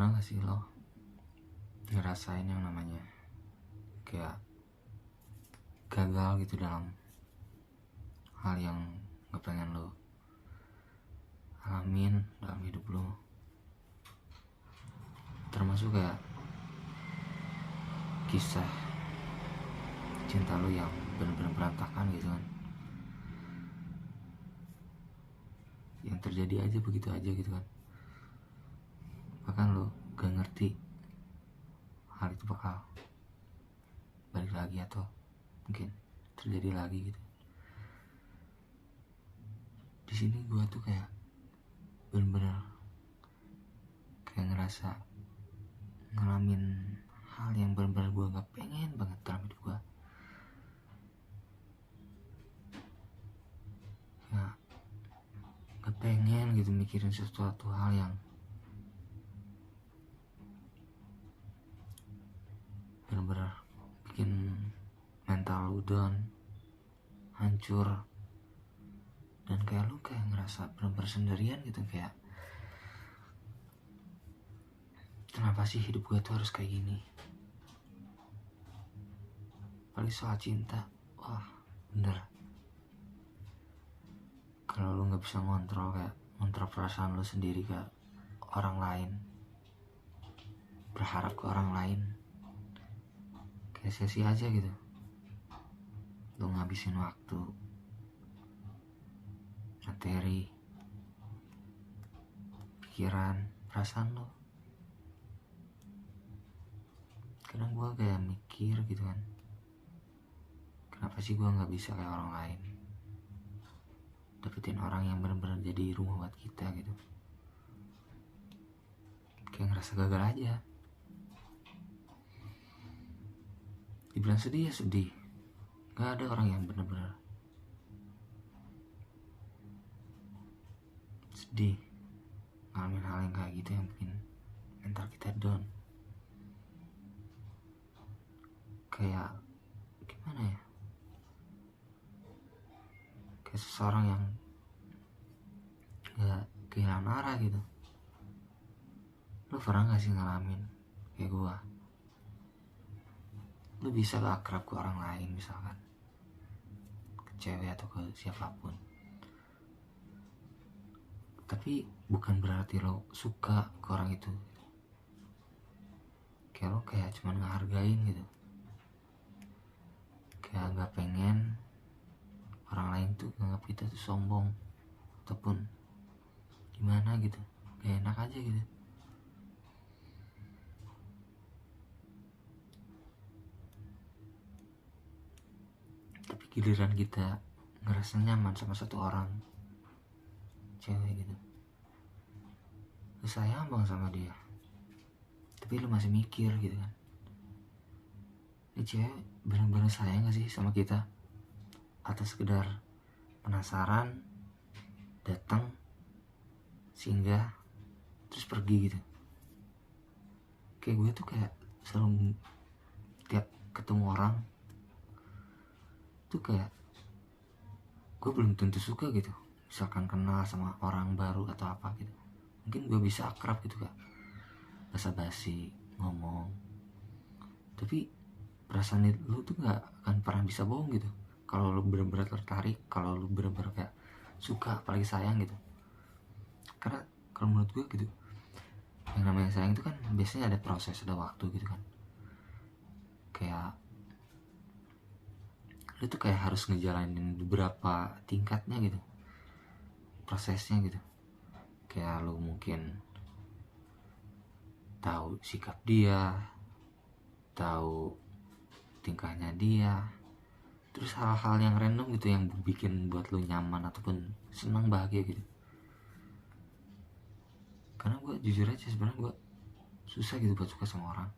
Pernah gak sih lo ngerasain yang namanya kayak gagal gitu dalam hal yang gak pengen lo alamin dalam hidup lo, termasuk kayak kisah cinta lo yang benar-benar berantakan gitu kan, yang terjadi aja begitu aja gitu kan, bahkan lo gak ngerti hal itu bakal balik lagi atau mungkin terjadi lagi gitu. Di sini gue tuh kayak bener-bener kayak ngerasa ngalamin hal yang bener-bener gue gak pengen banget dalam hidup gue. Ya gak pengen gitu mikirin sesuatu hal yang bener-bener bikin mental lu down, hancur, dan kayak lu kayak ngerasa bener-bener sendirian gitu. Kayak kenapa sih hidup gue tuh harus kayak gini? Paling soal cinta, wah bener, kalau lu gak bisa ngontrol perasaan lu sendiri ke orang lain, berharap ke orang lain, kayak sia-sia aja gitu. Lu ngabisin waktu, materi, pikiran, perasaan lo. Kadang gue kayak mikir gitu kan, kenapa sih gue gak bisa kayak orang lain, dapetin orang yang benar-benar jadi rumah buat kita gitu. Kayak ngerasa gagal aja. Dibilang sedih ya sedih, gak ada orang yang benar-benar sedih ngalamin hal yang kayak gitu yang bikin mental kita down. Kayak gimana ya, kayak seseorang yang gak kehilangan arah gitu. Lu pernah gak sih ngalamin kayak gua? Lu bisa gak akrab ke orang lain, misalkan ke cewek atau ke siapapun, tapi bukan berarti lo suka ke orang itu. Kayak lo kayak cuman ngehargain gitu, kayak gak pengen orang lain tuh nganggap kita tuh sombong ataupun gimana gitu, gak enak aja gitu. Tapi giliran kita ngerasa nyaman sama satu orang cewek gitu, lu sayang banget sama dia, tapi lu masih mikir gitu kan, ini cewek benar-benar sayang gak sih sama kita, atau sekedar penasaran, datang, singgah, terus pergi gitu. Kayak gue tuh kayak selalu tiap ketemu orang tuh kayak gue belum tentu suka gitu. Misalkan kenal sama orang baru atau apa gitu, mungkin gue bisa akrab gitu kak, basa-basi ngomong, tapi perasaan lu tuh gak akan pernah bisa bohong gitu. Kalau lu bener-bener tertarik, kalau lu bener-bener kayak suka, apalagi sayang gitu. Karena kalau menurut gue gitu, yang namanya sayang itu kan biasanya ada proses, ada waktu gitu kan. Kayak lu tuh kayak harus ngejalanin beberapa tingkatnya gitu, prosesnya gitu. Kayak lu mungkin tahu sikap dia, tahu tingkahnya dia, terus hal-hal yang random gitu yang bikin buat lu nyaman ataupun senang, bahagia gitu. Karena gue jujur aja sebenarnya gue susah gitu buat suka sama orang,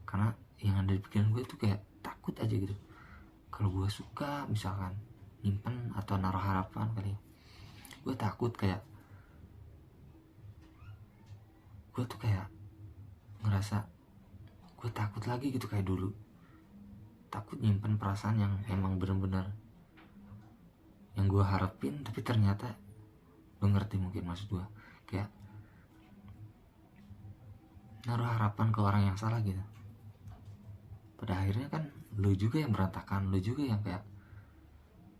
karena yang ada di pikiran gue tuh kayak takut aja gitu. Kalau gue suka misalkan nyimpen atau naruh harapan kali, gue takut kayak gue tuh kayak ngerasa gue takut lagi gitu kayak dulu, takut nyimpen perasaan yang emang bener-bener yang gue harapin, tapi ternyata lo ngerti mungkin maksud gue. Kayak naruh harapan ke orang yang salah gitu. Pada akhirnya kan lu juga yang berantakan, lu juga yang kayak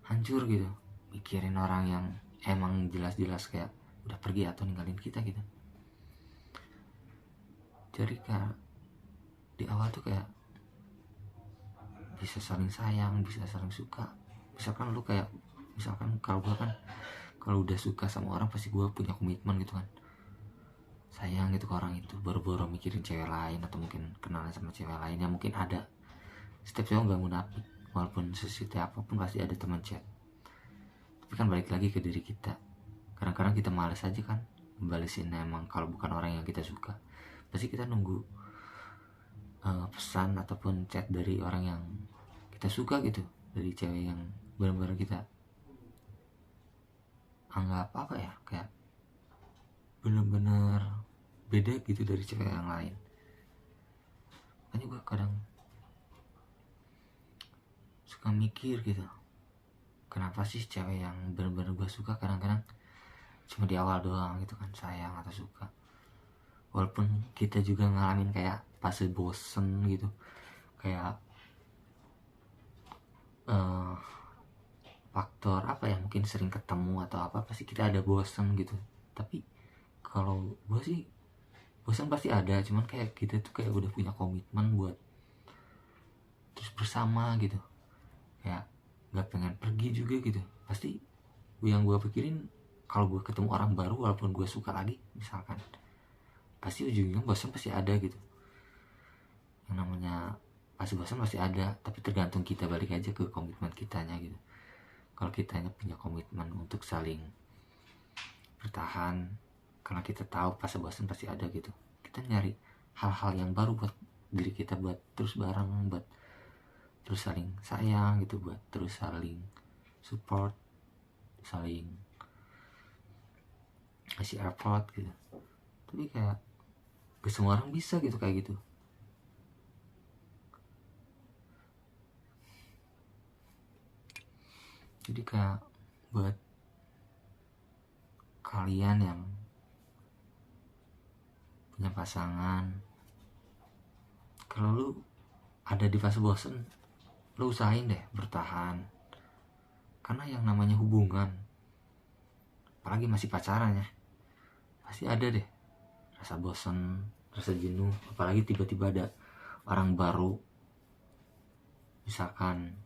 hancur gitu, mikirin orang yang emang jelas-jelas kayak udah pergi atau ninggalin kita gitu. Jadi kayak di awal tuh kayak bisa saling sayang, bisa saling suka. Misalkan lu kayak, misalkan kalau gue kan kalau udah suka sama orang pasti gue punya komitmen gitu kan, sayang gitu ke orang itu, baru-baru mikirin cewek lain atau mungkin kenalan sama cewek lain. Yang mungkin ada, setiap cowok gak munafik, walaupun sesuatu apapun pasti ada teman chat. Tapi kan balik lagi ke diri kita, kadang-kadang kita malas aja kan balesin. Emang kalau bukan orang yang kita suka, pasti kita nunggu pesan ataupun chat dari orang yang kita suka gitu, dari cewek yang benar-benar kita anggap apa ya, kayak bener-bener beda gitu dari cewek yang lain. Makanya gue kadang suka mikir gitu, kenapa sih cewek yang bener-bener gue suka kadang-kadang cuma di awal doang gitu kan, sayang atau suka. Walaupun kita juga ngalamin kayak fase bosen gitu, kayak faktor apa ya, mungkin sering ketemu atau apa, pasti kita ada bosen gitu. Tapi kalau gue sih bosan pasti ada, cuman kayak kita tuh kayak udah punya komitmen buat terus bersama gitu, kayak nggak pengen pergi juga gitu. Pasti yang gue pikirin, kalau gue ketemu orang baru walaupun gue suka lagi misalkan, pasti ujungnya bosan pasti ada gitu. Yang namanya pasti bosan pasti ada, tapi tergantung kita balik aja ke komitmen kitanya gitu. Kalau kitanya punya komitmen untuk saling bertahan, karena kita tahu pas bosan pasti ada gitu, kita nyari hal-hal yang baru buat diri kita, buat terus bareng, buat terus saling sayang gitu, buat terus saling support, saling kasih effort gitu. Tapi kayak gak semua orang bisa gitu kayak gitu. Jadi kayak buat kalian yang punya pasangan, kalau lu ada di fase bosen, lu usahain deh bertahan. Karena yang namanya hubungan, apalagi masih pacaran ya, pasti ada deh rasa bosen, rasa jenuh. Apalagi tiba-tiba ada orang baru, misalkan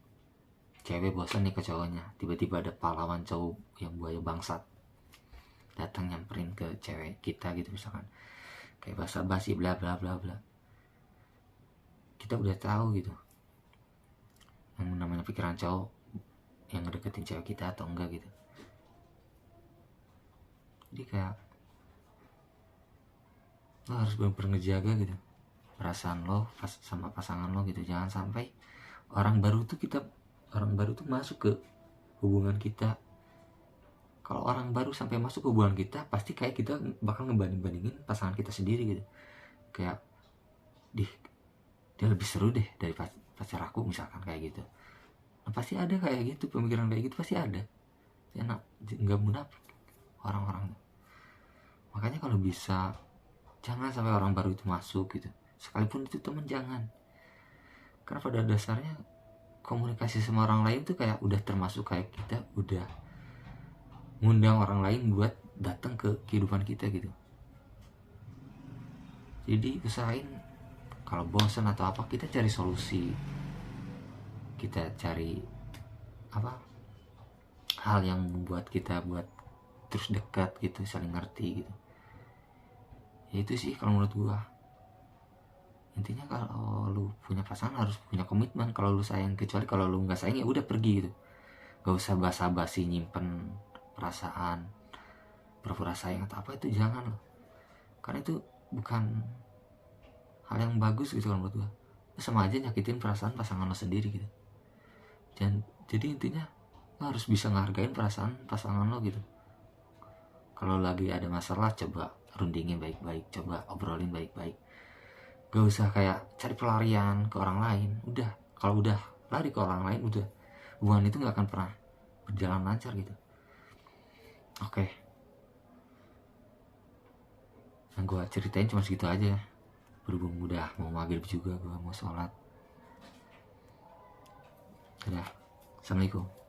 cewek bosan nih ke cowoknya, tiba-tiba ada pahlawan cowok yang buaya bangsat datang nyamperin ke cewek kita gitu, misalkan kayak basa-basi bla bla bla bla. Kita udah tahu gitu yang namanya pikiran cowok yang ngedeketin cewek kita atau enggak gitu. Jadi kayak lo harus bener-bener ngejaga gitu perasaan lo sama pasangan lo gitu. Jangan sampai orang baru tuh masuk ke hubungan kita. Kalau orang baru sampai masuk ke hubungan kita, pasti kayak kita bakal ngebanding-bandingin pasangan kita sendiri gitu. Kayak dia lebih seru deh dari pacar aku misalkan, kayak gitu. Nah, pasti ada kayak gitu, pemikiran kayak gitu pasti ada. Enak, nggak munafik orang-orang. Makanya kalau bisa jangan sampai orang baru itu masuk gitu. Sekalipun itu teman, jangan. Karena pada dasarnya komunikasi sama orang lain tuh kayak udah termasuk kayak kita udah ngundang orang lain buat datang ke kehidupan kita gitu. Jadi usahain kalau bosan atau apa, kita cari solusi, kita cari apa hal yang membuat kita buat terus dekat gitu, saling ngerti gitu. Ya itu sih kalau menurut gua. Intinya kalau lu punya pasangan harus punya komitmen. Kalau lu sayang, kecuali kalau lu nggak sayang ya udah pergi gitu. Gak usah basa-basi nyimpen perasaan, pura-pura sayang atau apa, itu jangan loh. Karena itu bukan hal yang bagus gitu kan menurut gua. Sama aja nyakitin perasaan pasangan lo sendiri gitu. Jadi intinya lo harus bisa ngehargain perasaan pasangan lo gitu. Kalau lagi ada masalah, coba rundingin baik-baik, coba obrolin baik-baik. Gak usah kayak cari pelarian ke orang lain. Udah, kalau udah lari ke orang lain, udah hubungan itu gak akan pernah berjalan lancar gitu. Oke. Yang gue ceritain cuma segitu aja. berhubung udah mau maghrib juga, gue mau sholat. Udah, assalamualaikum.